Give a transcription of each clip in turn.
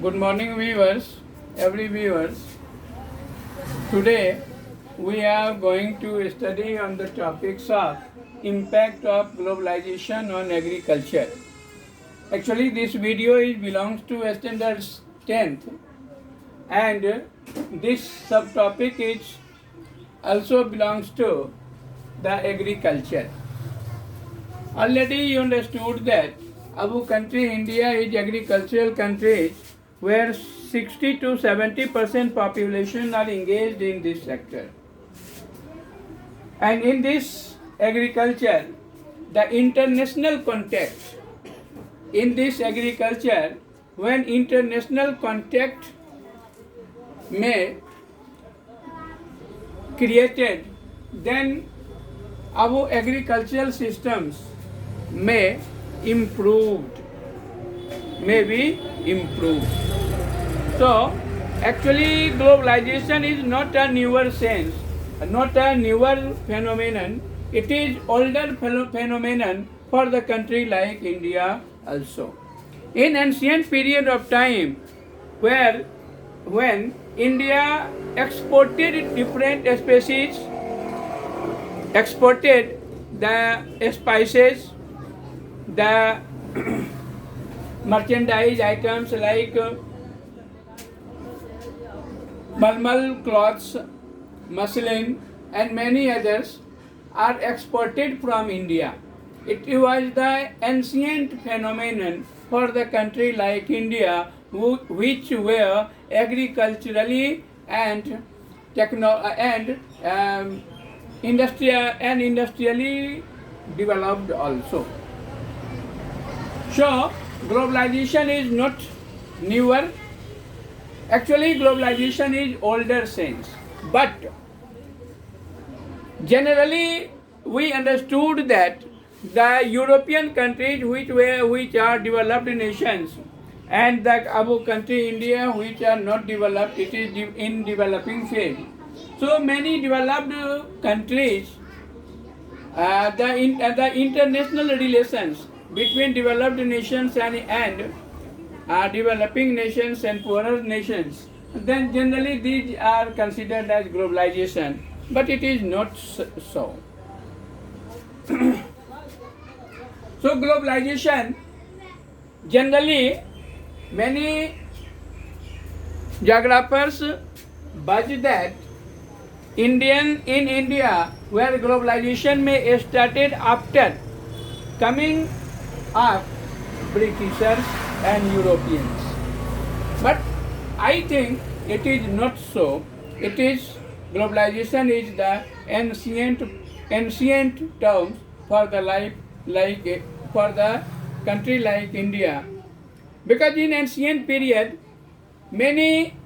Good morning, viewers, every viewers. Today we are going to study on the topics of impact of globalization on agriculture. Actually, this video belongs to standard 10th, and this subtopic is also belongs to the agriculture. Already you understood that our country India is agricultural country where 60 to 70% population are engaged in this sector. And in this agriculture, the international context, in this agriculture, when international contact may created, then our agricultural systems may be improved. So actually globalization is not a newer sense, not a newer phenomenon. It is older phenomenon for the country like India also. In ancient period of time, when India exported different species, exported the spices, the merchandise items like malmal cloths, muslin, and many others are exported from India. It was the ancient phenomenon for the country like India, which were agriculturally and industrially developed also. So globalization is not newer. Actually globalization is older sense. But generally we understood that the European countries which are developed nations and our country India which are not developed, it is in developing phase. So many developed countries, the international relations between developed nations and developing nations and poorer nations, then generally these are considered as globalization, but it is not so. So globalization, generally many geographers budge that in India where globalization may started after coming of Britishers and Europeans. But I think it is not so. It is globalization is the ancient terms for the life for the country like India, because in ancient period many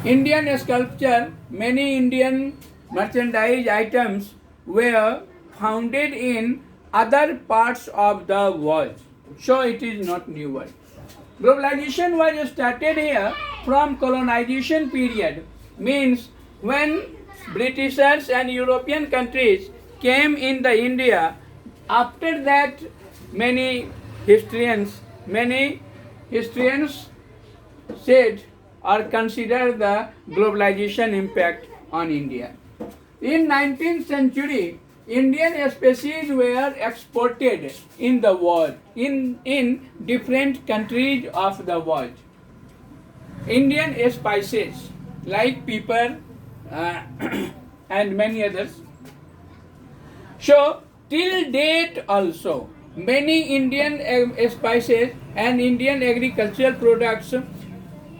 Indian sculpture, many Indian merchandise items were founded in other parts of the world. So it is not newer. Globalization was started here from colonization period, means when Britishers and European countries came in the India. After that many historians said or consider the globalization impact on India. In 19th century, Indian species were exported in the world, in different countries of the world. Indian spices like pepper and many others. So till date also, many Indian spices and Indian agricultural products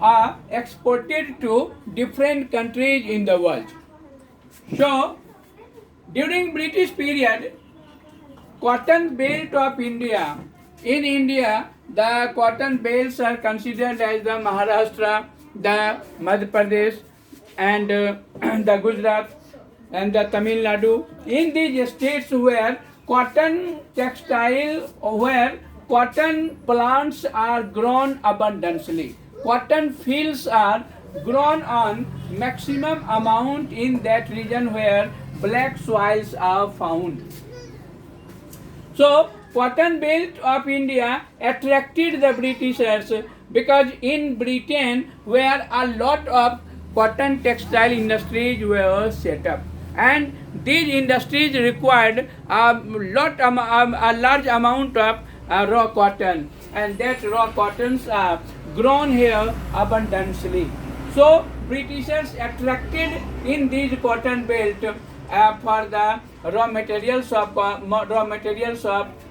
are exported to different countries in the world. So during British period, cotton belt of India, in India the cotton belts are considered as the Maharashtra, the Madhya Pradesh and the Gujarat and the Tamil Nadu. In these states where cotton textile, where cotton plants are grown abundantly, cotton fields are grown on maximum amount in that region where black soils are found. So cotton belt of India attracted the Britishers because in Britain where a lot of cotton textile industries were set up, and these industries required a large amount of raw cotton, and that raw cottons are grown here abundantly. So Britishers attracted in these cotton belt for the raw materials of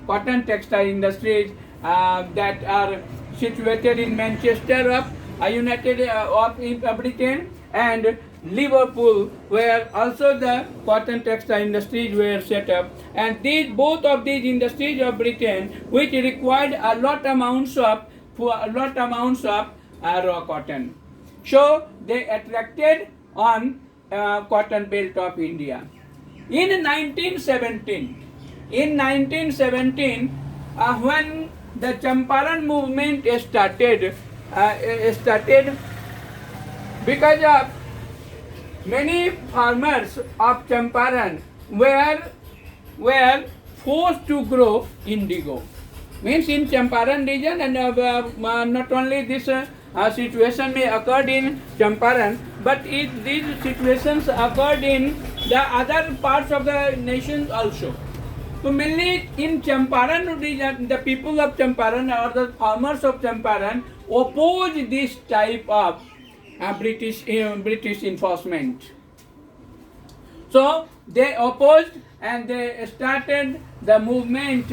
cotton textile industries that are situated in Manchester of United of Britain, and Liverpool, where also the cotton textile industries were set up, and both of these industries of Britain, which required a lot amounts of raw cotton. So they attracted on cotton belt of India. In 1917, when the Champaran movement started because of many farmers of Champaran were forced to grow indigo. Means in Champaran region, and not only this situation may occurred in Champaran, but these situations occurred in the other parts of the nation also. So mainly in Champaran region, the people of Champaran or the farmers of Champaran opposed this type of British enforcement. So they opposed and they started the movement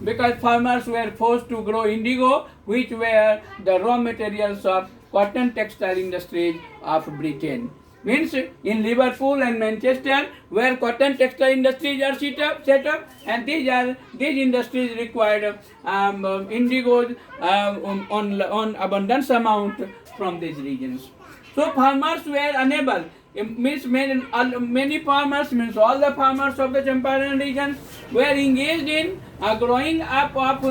because farmers were forced to grow indigo, which were the raw materials of cotton textile industries of Britain. Means in Liverpool and Manchester, where cotton textile industries are set up, and these industries required indigo on abundance amount from these regions. So farmers were unable. Means many farmers, means all the farmers of the Champaran region were engaged in growing up of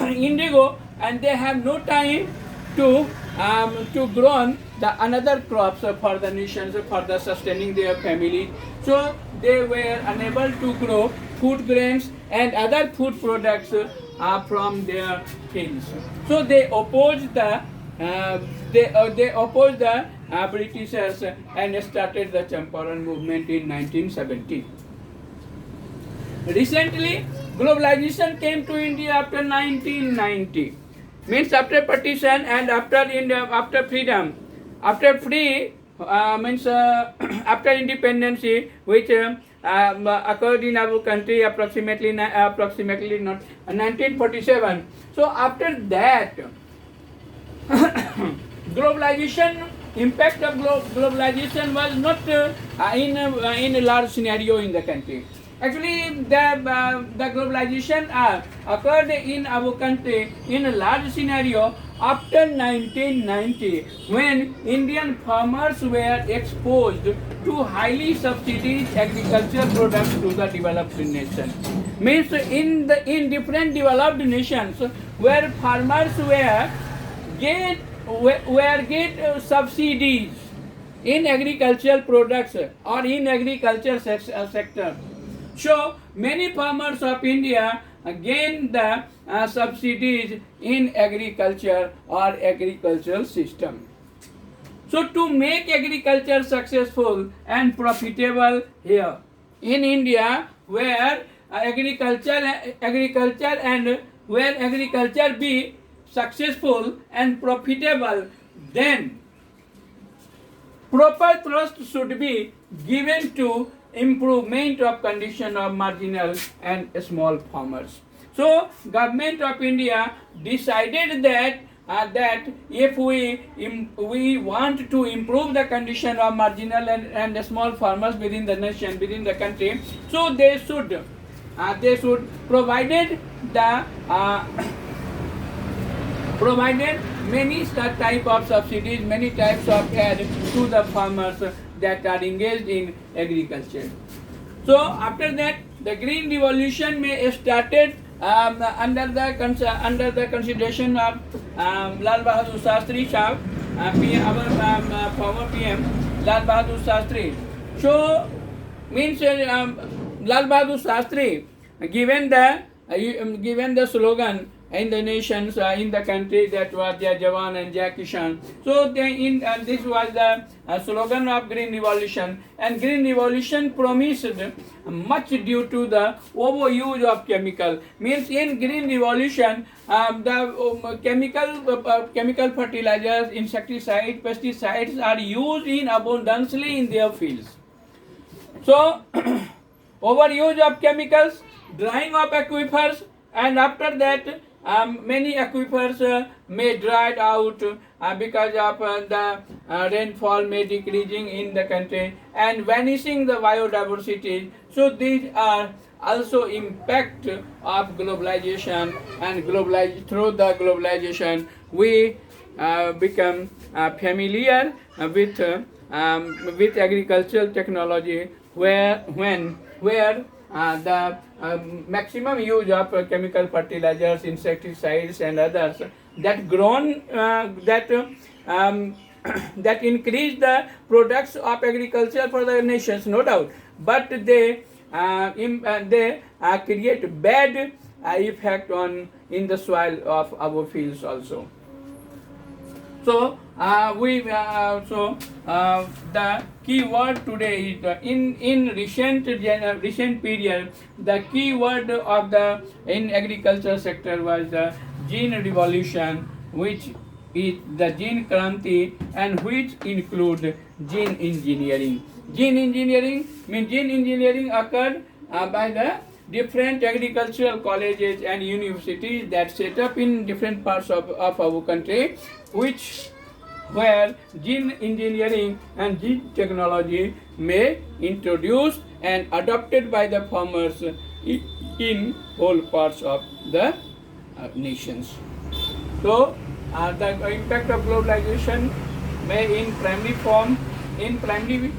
indigo, and they have no time to grow the another crops for the nations, for the sustaining their family. So they were unable to grow food grains and other food products from their fields. So they opposed the Britishers and started the Champaran movement in 1917. Recently, globalization came to India after 1990. Means after partition and after freedom, after free means after independence, which occurred in our country approximately not 1947. So after that, globalization, impact of globalization was not in a large scenario in the country. Actually, the globalization occurred in our country in a large scenario after 1990, when Indian farmers were exposed to highly subsidized agricultural products to the developed nation. Means in different developed nations where farmers were get subsidies in agricultural products or in agriculture sector. So many farmers of India gain the subsidies in agriculture or agricultural system. So to make agriculture successful and profitable here in India, where agriculture be successful and profitable, then proper thrust should be given to improvement of condition of marginal and small farmers. So government of India decided that if we want to improve the condition of marginal and small farmers within the nation, within the country, so they should provided many type of subsidies, many types of aid to the farmers that are engaged in agriculture. So after that, the Green Revolution may started under the consideration of Lal Bahadur Shastri Sahab, our former PM Lal Bahadur Shastri. So means Lal Bahadur Shastri given the given the slogan in the nations, in the country, that was Jai Jawan and Jai Kishan. So this was the slogan of Green Revolution, and Green Revolution promised much due to the overuse of chemical. Means in Green Revolution, the chemical fertilizers, insecticides, pesticides are used in abundantly in their fields. So overuse of chemicals, drying of aquifers, and after that many aquifers may dried out because of the rainfall may decreasing in the country and vanishing the biodiversity. So these are also impact of globalization, and through the globalization we become familiar with agricultural technology, where the maximum use of chemical fertilizers, insecticides, and others that grown that increase the products of agriculture for the nations, no doubt, but they create bad effect on in the soil of our fields also. So the key word today is in recent period, the key word of the in agriculture sector was the gene revolution, which is the gene kranti, and which include gene engineering. Gene engineering means gene engineering occurred by the different agricultural colleges and universities that set up in different parts of our country, where gene engineering and gene technology may introduced and adopted by the farmers in whole parts of the nations. So the impact of globalization may in primary form, in primary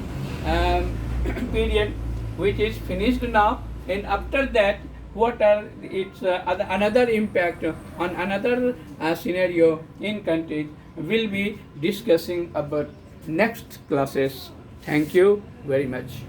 period, which is finished now, and after that what are its another impact on another scenario in countries will be discussing about next classes. Thank you very much.